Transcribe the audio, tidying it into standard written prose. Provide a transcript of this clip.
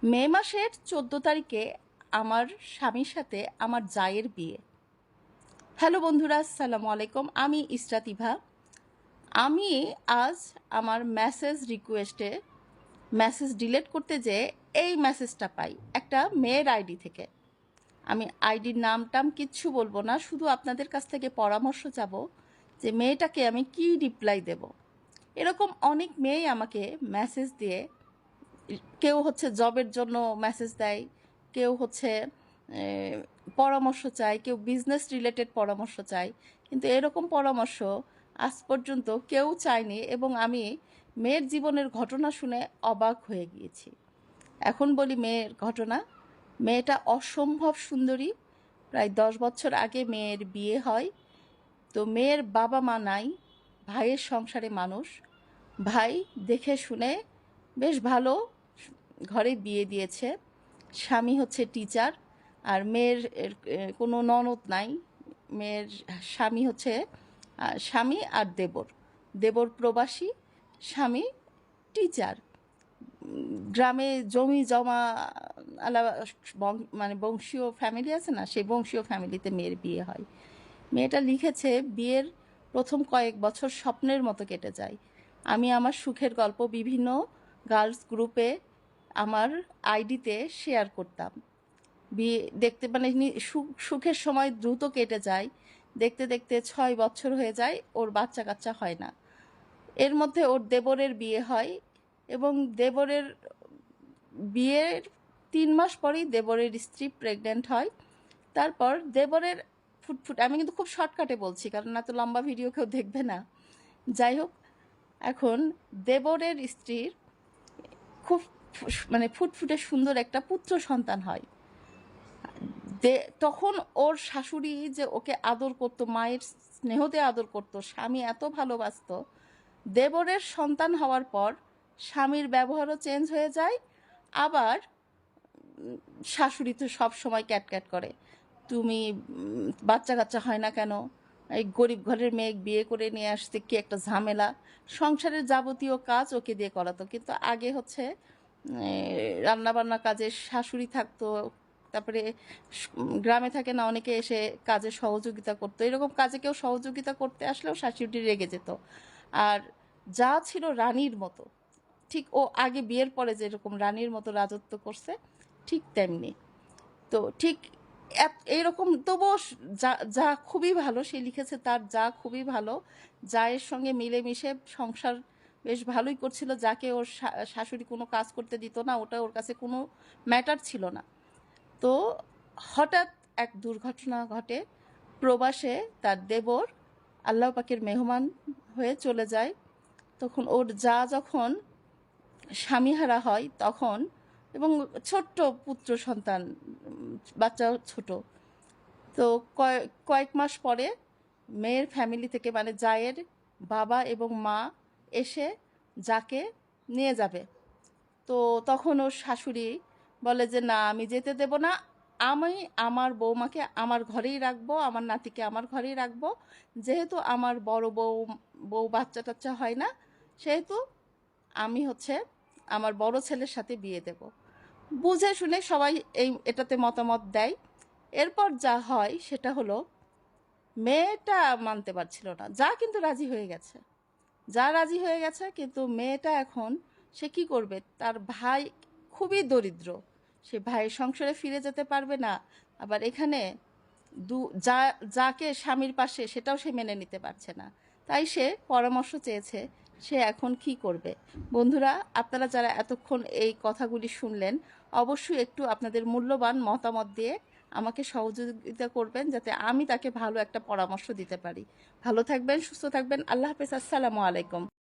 মে মাসের 14 তারিখে আমার স্বামীর সাথে আমার জায়ের বিয়ে। হ্যালো বন্ধুরা, আসসালামু আলাইকুম। আমি ইসরাতিভা। আমি আজ আমার মেসেজ রিকোয়েস্টে মেসেজ ডিলিট করতে যেয়ে এই মেসেজটা পাই একটা মেয়ের আইডি থেকে। আমি আইডির নাম টাম কিচ্ছু বলবো না, শুধু আপনাদের কাছ থেকে পরামর্শ চাব যে মেয়েটাকে আমি কি রিপ্লাই দেব। এরকম অনেক মেয়েই আমাকে মেসেজ দিয়ে, কেউ হচ্ছে জবের জন্য মেসেজ দেয়, কেউ হচ্ছে পরামর্শ চায়, কেউ বিজনেস রিলেটেড পরামর্শ চায়, কিন্তু এরকম পরামর্শ আজ পর্যন্ত কেউ চায়নি এবং আমি মেয়ের জীবনের ঘটনা শুনে অবাক হয়ে গিয়েছি। এখন বলি মেয়ের ঘটনা। মেয়েটা অসম্ভব সুন্দরী। প্রায় 10 বছর আগে মেয়ের বিয়ে হয়। তো মেয়ের বাবা মা নাই, ভাইয়ের সংসারে মানুষ। ভাই দেখে শুনে বেশ ভালো ঘরে বিয়ে দিয়েছে। স্বামী হচ্ছে টিচার, আর মেয়ের কোনো ননদ নাই। মেয়ের স্বামী হচ্ছে স্বামী আর দেবর। দেবর প্রবাসী, স্বামী টিচার। গ্রামে জমি জমা আলা মানে বংশীয় ফ্যামিলি আছে না, সেই বংশীয় ফ্যামিলিতে মেয়ের বিয়ে হয়। মেয়েটা লিখেছে বিয়ের প্রথম কয়েক বছর স্বপ্নের মতো কেটে যায়। আমি আমার সুখের গল্প বিভিন্ন গার্লস গ্রুপে আমার আইডিতে শেয়ার করতাম। বিয়ে দেখতে মানে সুখের সময় দ্রুত কেটে যায়। দেখতে দেখতে 6 বছর হয়ে যায়, ওর বাচ্চা কাচ্চা হয় না। এর মধ্যে ওর দেবরের বিয়ে হয় এবং দেবরের বিয়ের 3 মাস পরেই দেবরের স্ত্রী প্রেগনেন্ট হয়। তারপর দেবরের আমি কিন্তু খুব শর্টকাটে বলছি, কারণ এত লম্বা ভিডিও কেউ দেখবে না। যাই হোক, এখন দেবরের স্ত্রীর খুব মানে ফুটফুটে সুন্দর একটা পুত্র সন্তান হয়। তখন ওর শাশুড়ি যে ওকে আদর করতো, মায়ের স্নেহতে আদর করতো, স্বামী এত ভালোবাসতো। দেবরের সন্তান হওয়ার পর স্বামীর ব্যবহারও চেঞ্জ হয়ে যায়। আবার শাশুড়ি তো সব সময় ক্যাটক্যাট করে, তুমি বাচ্চা কাচ্চা হয় না কেন, এই গরিব ঘরের মেয়ে বিয়ে করে নিয়ে আসতে কি একটা ঝামেলা। সংসারের যাবতীয় কাজ ওকে দিয়ে করাতো, কিন্তু আগে হচ্ছে রান্নাবান্না কাজে শাশুড়ি থাকতো। তারপরে গ্রামে থাকে না, অনেকে এসে কাজে সহযোগিতা করতো। এরকম কাজে কেউ সহযোগিতা করতে আসলেও শাশুড়ি রেগে যেত। আর যা ছিল রানীর মতো, ঠিক ও আগে বিয়ের পরে যেরকম রানীর মতো রাজত্ব করছে ঠিক তেমনি। তো ঠিক এইরকম তবুও যা যা খুবই ভালো, সে লিখেছে তার যা খুবই ভালো, জায়ের সঙ্গে মিলেমিশে সংসার বেশ ভালোই করছিল। যাকে ওর শাশুড়ি কোনো কাজ করতে দিত না, ওটা ওর কাছে কোনো ম্যাটার ছিল না। তো হঠাৎ এক দুর্ঘটনা ঘটে। প্রবাসে তার দেবর আল্লাহ পাকের মেহমান হয়ে চলে যায়। তখন ওর যা যখন স্বামীহারা হয় তখন, এবং ছোট্ট পুত্র সন্তান, বাচ্চা ছোট। তো কয়েক মাস পরে মেয়ের ফ্যামিলি থেকে মানে জায়ের বাবা এবং মা এসে যাকে নিয়ে যাবে। তো তখন ওর শাশুড়ি বলে যে না, আমি যেতে দেব না। আমি আমার বৌমাকে আমার ঘরেই রাখবো, আমার নাতিকে আমার ঘরেই রাখবো। যেহেতু আমার বড় বউ বাচ্চা টাচ্চা হয় না, সেহেতু আমি হচ্ছে আমার বড় ছেলের সাথে বিয়ে দেব। বুঝে শুনে সবাই এটাতে মতামত দেয়। এরপর যা হয় সেটা হলো, মেয়েটা মানতে পারছিল না, যা কিন্তু রাজি হয়ে গেছে। কিন্তু মেয়েটা এখন সে কি করবে? তার ভাই খুবই দরিদ্র, সে ভাইয়ের সংসারে ফিরে যেতে পারবে না। আবার এখানে যা যাকে স্বামীর পাশে সেটাও সে মেনে নিতে পারছে না। তাই সে পরামর্শ চেয়েছে সে এখন কি করবে। বন্ধুরা, আপনারা যারা এতক্ষণ এই কথাগুলি শুনলেন, অবশ্যই একটু আপনাদের মূল্যবান মতামত দিয়ে আমাকে সহযোগিতা করবেন, যাতে আমি তাকে ভালো একটা পরামর্শ দিতে পারি। ভালো থাকবেন, সুস্থ থাকবেন। আল্লাহ হাফেজ। আসসালামু আলাইকুম।